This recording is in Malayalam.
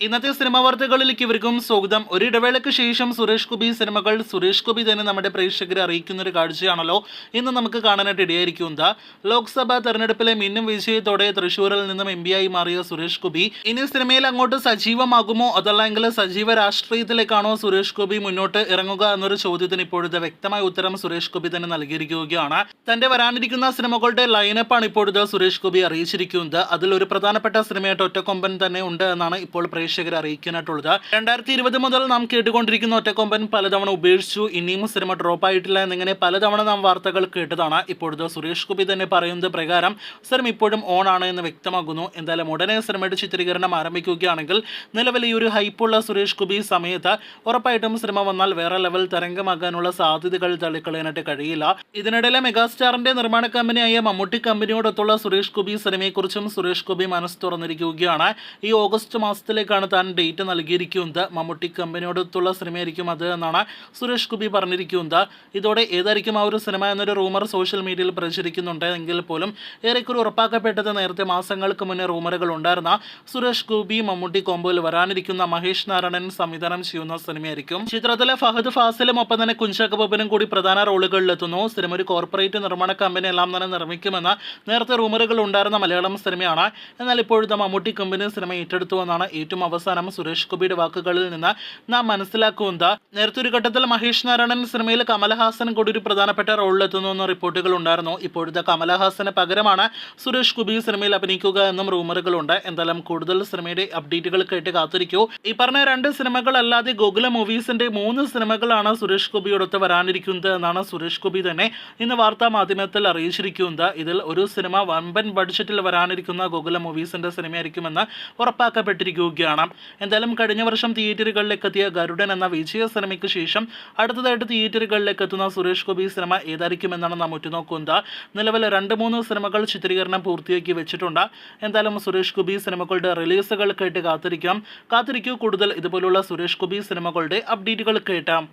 ഇന്നത്തെ സിനിമാ വാർത്തകളിലേക്ക് ഇവർക്കും സ്വാഗതം. ഒരിടവേളയ്ക്ക് ശേഷം സുരേഷ് ഗോപി സിനിമകൾ സുരേഷ് ഗോപി തന്നെ നമ്മുടെ പ്രേക്ഷകരെ അറിയിക്കുന്ന ഒരു കാഴ്ചയാണല്ലോ ഇന്ന് നമുക്ക് കാണാനായിട്ട് ഇടയായിരിക്കുന്നത്. ലോക്സഭാ തെരഞ്ഞെടുപ്പിലെ മിന്നും വിജയത്തോടെ തൃശ്ശൂരിൽ നിന്നും എം ആയി മാറിയ സുരേഷ് ഗോപി ഇനി സിനിമയിൽ അങ്ങോട്ട് സജീവമാകുമോ അതല്ലെങ്കിൽ സജീവ രാഷ്ട്രീയത്തിലേക്കാണോ സുരേഷ് ഗോപി മുന്നോട്ട് ഇറങ്ങുക എന്നൊരു ചോദ്യത്തിന് ഇപ്പോഴത്തെ വ്യക്തമായ ഉത്തരം സുരേഷ് ഗോപി തന്നെ നൽകിയിരിക്കുകയാണ്. തന്റെ വരാനിരിക്കുന്ന സിനിമകളുടെ ലൈനപ്പാണ് ഇപ്പോഴത്തെ സുരേഷ് ഗോപി അറിയിച്ചിരിക്കുന്നത്. അതിൽ ഒരു പ്രധാനപ്പെട്ട സിനിമയായിട്ട് ഒറ്റക്കൊമ്പൻ തന്നെ ഉണ്ട് എന്നാണ് ഇപ്പോൾ പ്രേക്ഷകരെ അറിയിക്കാനായിട്ടുള്ളത്. 2020 മുതൽ നാം കേട്ടുകൊണ്ടിരിക്കുന്ന ഒറ്റക്കൊമ്പൻ പലതവണ ഉപേക്ഷിച്ചു, ഇനിയും സിനിമ ഡ്രോപ്പ് ആയിട്ടില്ല എന്നിങ്ങനെ പലതവണ നാം വാർത്തകൾ കേട്ടതാണ്. ഇപ്പോഴത്തെ സുരേഷ് ഗോപി തന്നെ പറയുന്നത് പ്രകാരം സിനിമ ഇപ്പോഴും ഓൺ ആണ് എന്ന് വ്യക്തമാകുന്നു. എന്തായാലും ഉടനെ സിനിമയുടെ ചിത്രീകരണം ആരംഭിക്കുകയാണെങ്കിൽ നിലവിൽ ഈ ഒരു ഹൈപ്പുള്ള സുരേഷ് ഗോപി സമയത്ത് ഉറപ്പായിട്ടും സിനിമ വന്നാൽ വേറെ ലെവൽ തരംഗമാകാനുള്ള സാധ്യതകൾ തള്ളിക്കളയാനായിട്ട് കഴിയില്ല. ഇതിനിടയിലെ മെഗാസ്റ്റാറിന്റെ നിർമ്മാണ കമ്പനിയായ മമ്മൂട്ടി കമ്പനിയോടൊത്തുള്ള സുരേഷ് ഗോപി സിനിമയെക്കുറിച്ചും സുരേഷ് ഗോപി മനസ്സ് തുറന്നിരിക്കുകയാണ്. ഈ ഓഗസ്റ്റ് മാസത്തിലേക്കാണ് താൻ ഡേറ്റ് നൽകിയിരിക്കുന്നത്. മമ്മൂട്ടി കമ്പനിയോടൊത്തുള്ള സിനിമയായിരിക്കും അത് എന്നാണ് സുരേഷ് ഗോപി പറഞ്ഞിരിക്കുന്നത്. ഇതോടെ ഏതായിരിക്കും ആ ഒരു സിനിമ എന്നൊരു റൂമർ സോഷ്യൽ മീഡിയയിൽ പ്രചരിക്കുന്നുണ്ട് എങ്കിൽ പോലും ഏറെക്കുറെ ഉറപ്പാക്കപ്പെട്ടത് നേരത്തെ മാസങ്ങൾക്ക് മുന്നേ റൂമറുകൾ ഉണ്ടായിരുന്ന സുരേഷ് ഗോപി മമ്മൂട്ടി കോമ്പോയിൽ വരാനിരിക്കുന്ന മഹേഷ് നാരായണൻ സംവിധാനം ചെയ്യുന്ന സിനിമയായിരിക്കും. ചിത്രത്തിലെ ഫഹദ് ഫാസിലും ഒപ്പം തന്നെ കുഞ്ചാക്കോ ബോബനും കൂടി പ്രധാന റോളുകളിലെത്തുന്നു. സിനിമ ഒരു കോർപ്പറേറ്റ് നിർമ്മാണ കമ്പനി എല്ലാം തന്നെ നിർമ്മിക്കുമെന്ന് നേരത്തെ റൂമറുകൾ ഉണ്ടായിരുന്ന മലയാളം സിനിമയാണ്. എന്നാൽ ഇപ്പോഴത്തെ മമ്മൂട്ടി കമ്പനി സിനിമ ഏറ്റെടുത്തു എന്നാണ് ഏറ്റവും അവസാനം സുരേഷ് ഗോപിയുടെ വാക്കുകളിൽ നിന്ന് നാം മനസ്സിലാക്കുന്നത്. നേരത്തെ ഒരു ഘട്ടത്തിൽ മഹേഷ് നാരായണൻ സിനിമയിൽ കമലഹാസൻ കൂടി ഒരു പ്രധാനപ്പെട്ട റോളിലെത്തുന്നു എന്ന റിപ്പോർട്ടുകൾ ഉണ്ടായിരുന്നു. ഇപ്പോഴത്തെ കമലഹാസന് പകരമാണ് സുരേഷ് ഗോപി സിനിമയിൽ അഭിനയിക്കുക എന്നും റൂമറുകളുണ്ട്. എന്തായാലും കൂടുതൽ സിനിമയുടെ അപ്ഡേറ്റുകൾ കേട്ട് കാത്തിരിക്കൂ. ഈ പറഞ്ഞ 2 സിനിമകളല്ലാതെ ഗോകുല മൂവീസിന്റെ 3 സിനിമകളാണ് സുരേഷ് ഗോപിയോടൊത്ത് വരാനിരിക്കുന്നത് എന്നാണ് സുരേഷ് ഗോപി തന്നെ ഇന്ന് വാർത്താ മാധ്യമത്തിൽ അറിയിച്ചിരിക്കുന്നത്. ഇതിൽ ഒരു സിനിമ വമ്പൻ ബഡ്ജറ്റിൽ വരാനിരിക്കുന്ന ഗോകുല മൂവീസിന്റെ സിനിമയായിരിക്കുമെന്ന് ഉറപ്പാക്കപ്പെട്ടിരിക്കുകയാണ്. എന്തായാലും കഴിഞ്ഞ വർഷം തിയേറ്ററുകളിലേക്ക് എത്തിയ ഗരുഡൻ എന്ന വിജയ സിനിമയ്ക്ക് ശേഷം അടുത്തതായിട്ട് തിയേറ്ററുകളിലേക്ക് എത്തുന്ന സുരേഷ് ഗോപി സിനിമ ഏതായിരിക്കുമെന്നാണ് നാം ഉറ്റുനോക്കുന്നത്. നിലവിൽ 2-3 സിനിമകൾ ചിത്രീകരണം പൂർത്തിയാക്കി വെച്ചിട്ടുണ്ട്. എന്തായാലും സുരേഷ് ഗോപി സിനിമകളുടെ റിലീസുകൾ കേട്ട് കാത്തിരിക്കൂ. കൂടുതൽ ഇതുപോലുള്ള സുരേഷ് ഗോപി സിനിമകളുടെ അപ്ഡേറ്റുകൾ കേട്ടാം.